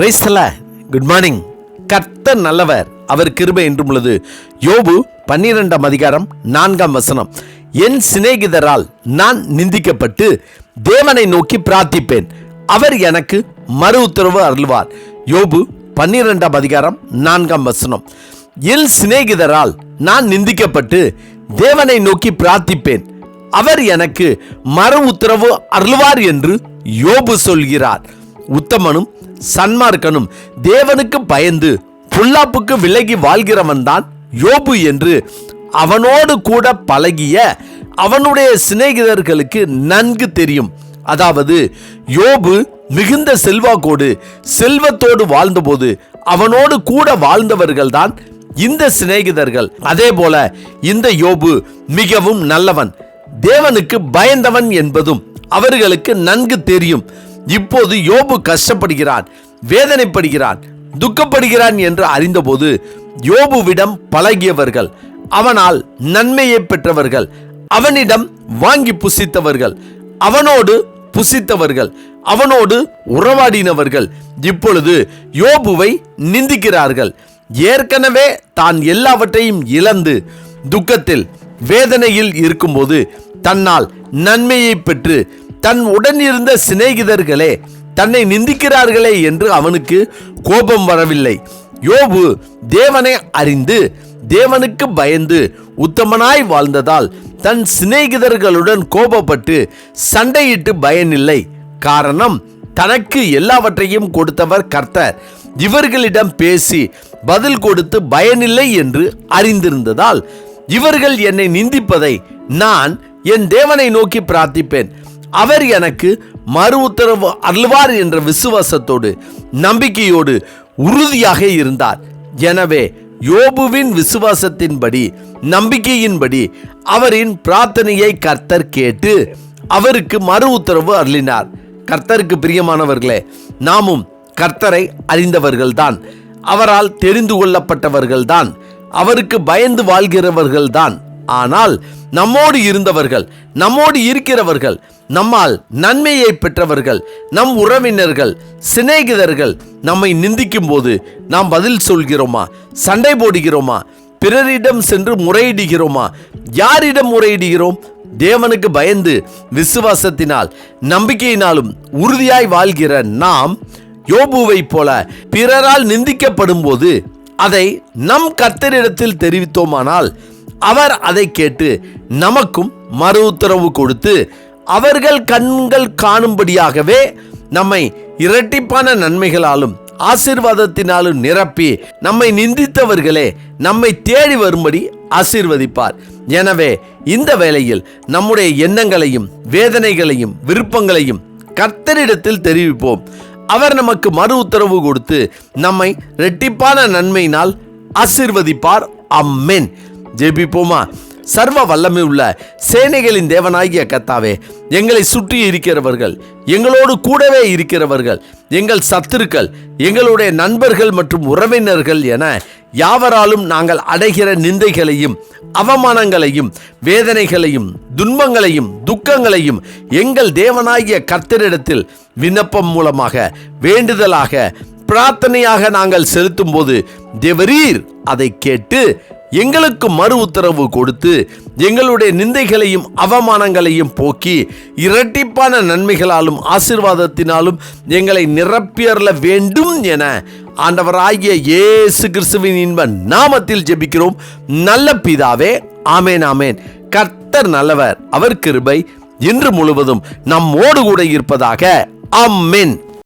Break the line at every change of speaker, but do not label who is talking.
Praise the Lord. Good morning. கர்த்தர் நல்லவர், அவர் கிருபை என்றும் உள்ளது. யோபு 12ஆம் அதிகாரம் 4ஆம் வசனம். என் சிநேகிதரால் நான் நிந்திக்கப்பட்டு தேவனை நோக்கி பிரார்த்திப்பேன், அவர் எனக்கு மறு உத்தரவு அருள்வார். யோபு 12ஆம் அதிகாரம் 4ஆம் வசனம். என் சிநேகிதரால் நான் நிந்திக்கப்பட்டு தேவனை நோக்கி பிரார்த்திப்பேன், அவர் எனக்கு மறு உத்தரவு அருள்வார் என்று யோபு சொல்கிறார். உத்தமனும் சன்மார்க்கனும் தேவனுக்கு பயந்து பொல்லாப்புக்கு விலகி வாழ்கிறவன் தான் யோபு என்று அவனோடு கூட பழகிய அவனுடைய சிநேகிதர்களுக்கு நன்கு தெரியும். அதாவது யோபு மிகுந்த செல்வாக்கோடு செல்வத்தோடு வாழ்ந்தபோது அவனோடு கூட வாழ்ந்தவர்கள் தான் இந்த சிநேகிதர்கள். அதே போல இந்த யோபு மிகவும் நல்லவன், தேவனுக்கு பயந்தவன் என்பதும் அவர்களுக்கு நன்கு தெரியும். இப்போது யோபு கஷ்டப்படுகிறான், வேதனைப்படுகிறான், துக்கப்படுகிறான் என்று அறிந்தபோது யோபுவிடம் பழகியவர்கள், அவனால் நன்மையை பெற்றவர்கள், அவனிடம் வாங்கி புசித்தவர்கள், அவனோடு புசித்தவர்கள், அவனோடு உறவாடினவர்கள் இப்பொழுது யோபுவை நிந்திக்கிறார்கள். ஏற்கனவே தான் எல்லாவற்றையும் இழந்து துக்கத்தில் வேதனையில் இருக்கும்போது தன்னால் நன்மையை பெற்று தன் உடன் இருந்த சிநேகிதர்களே தன்னை நிந்திக்கிறார்களே என்று அவனுக்கு கோபம் வரவில்லை. யோபு தேவனை அறிந்து தேவனுக்கு பயந்து உத்தமனாய் வாழ்ந்ததால் தன் சிநேகிதர்களுடன் கோபப்பட்டு சண்டையிட்டு பயனில்லை. காரணம், தனக்கு எல்லாவற்றையும் கொடுத்தவர் கர்த்தர். இவர்களிடம் பேசி பதில் கொடுத்து பயனில்லை என்று அறிந்திருந்ததால் இவர்கள் என்னை நிந்திப்பதை நான் என் தேவனை நோக்கி பிரார்த்திப்பேன், அவர் எனக்கு மறு உத்தரவு அருள்வார் என்ற விசுவாசத்தோடு நம்பிக்கையோடு உறுதியாக இருந்தார். எனவே யோபுவின் விசுவாசத்தின்படி நம்பிக்கையின்படி அவரின் பிரார்த்தனையை கர்த்தர் கேட்டு அவருக்கு மறு உத்தரவு அருளினார். கர்த்தருக்கு பிரியமானவர்களே, நாமும் கர்த்தரை அறிந்தவர்கள்தான், அவரால் தெரிந்து கொள்ளப்பட்டவர்கள்தான், அவருக்கு பயந்து வாழ்கிறவர்கள்தான். ஆனால் நம்மோடு இருந்தவர்கள், நம்மோடு இருக்கிறவர்கள், நம்மால் நன்மையை பெற்றவர்கள், நம் உறவினர்கள், சிநேகிதர்கள் நம்மை நிந்திக்கும் போது நாம் பதில் சொல்கிறோமா? சண்டை போடுகிறோமா? பிறரிடம் சென்று முறையிடுகிறோமா? யாரிடம் முறையிடுகிறோம்? தேவனுக்கு பயந்து விசுவாசத்தினால் நம்பிக்கையினாலும் உறுதியாய் வாழ்கிற நாம் யோபுவை போல பிறரால் நிந்திக்கப்படும் போது அதை நம் கர்த்தரிடத்தில் தெரிவித்தோமானால் அவர் அதை கேட்டு நமக்கும் மறு உத்தரவு கொடுத்து அவர்கள் கண்கள் காணும்படியாகவே நம்மை இரட்டிப்பான நன்மைகளாலும் ஆசீர்வாதத்தினாலும் நிரப்பி நம்மை நிந்தித்தவர்களே நம்மை தேடி வரும்படி ஆசீர்வதிப்பார். எனவே இந்த வேளையில் நம்முடைய எண்ணங்களையும் வேதனைகளையும் விருப்பங்களையும் கர்த்தரிடத்தில் தெரிவிப்போம். அவர் நமக்கு மறு உத்தரவு கொடுத்து நம்மை இரட்டிப்பான நன்மையினால் ஆசீர்வதிப்பார். ஆமென். ஜெபிப்போமா? சர்வ வல்லமை உள்ள சேனைகளின் தேவனாகிய கர்த்தாவே, எங்களை சுற்றி இருக்கிறவர்கள், எங்களோடு கூடவே இருக்கிறவர்கள், எங்கள் சத்துருக்கள், எங்களுடைய நண்பர்கள் மற்றும் உறவினர்கள் என யாவராலும் நாங்கள் அடைகிற நிந்தைகளையும் அவமானங்களையும் வேதனைகளையும் துன்பங்களையும் துக்கங்களையும் எங்கள் தேவனாகிய கர்த்தரிடத்தில் விண்ணப்பம் மூலமாக வேண்டுதலாக பிரார்த்தனையாக நாங்கள் செலுத்தும் போது தேவரீர் அதை கேட்டு எங்களுக்கு மறு உத்தரவு கொடுத்து எங்களுடைய நிந்தைகளையும் அவமானங்களையும் போக்கி இரட்டிப்பான நன்மைகளாலும் ஆசீர்வாதத்தினாலும் எங்களை நிரப்பியறல வேண்டும் என ஆண்டவராகிய இயேசு கிறிஸ்துவின் இன்ப நாமத்தில் ஜெபிக்கிறோம் நல்ல பிதாவே. ஆமேன், ஆமேன். கர்த்தர் நல்லவர், அவர் கிருபை இன்று முழுவதும் நம்மோடு கூட இருப்பதாக. ஆமென்.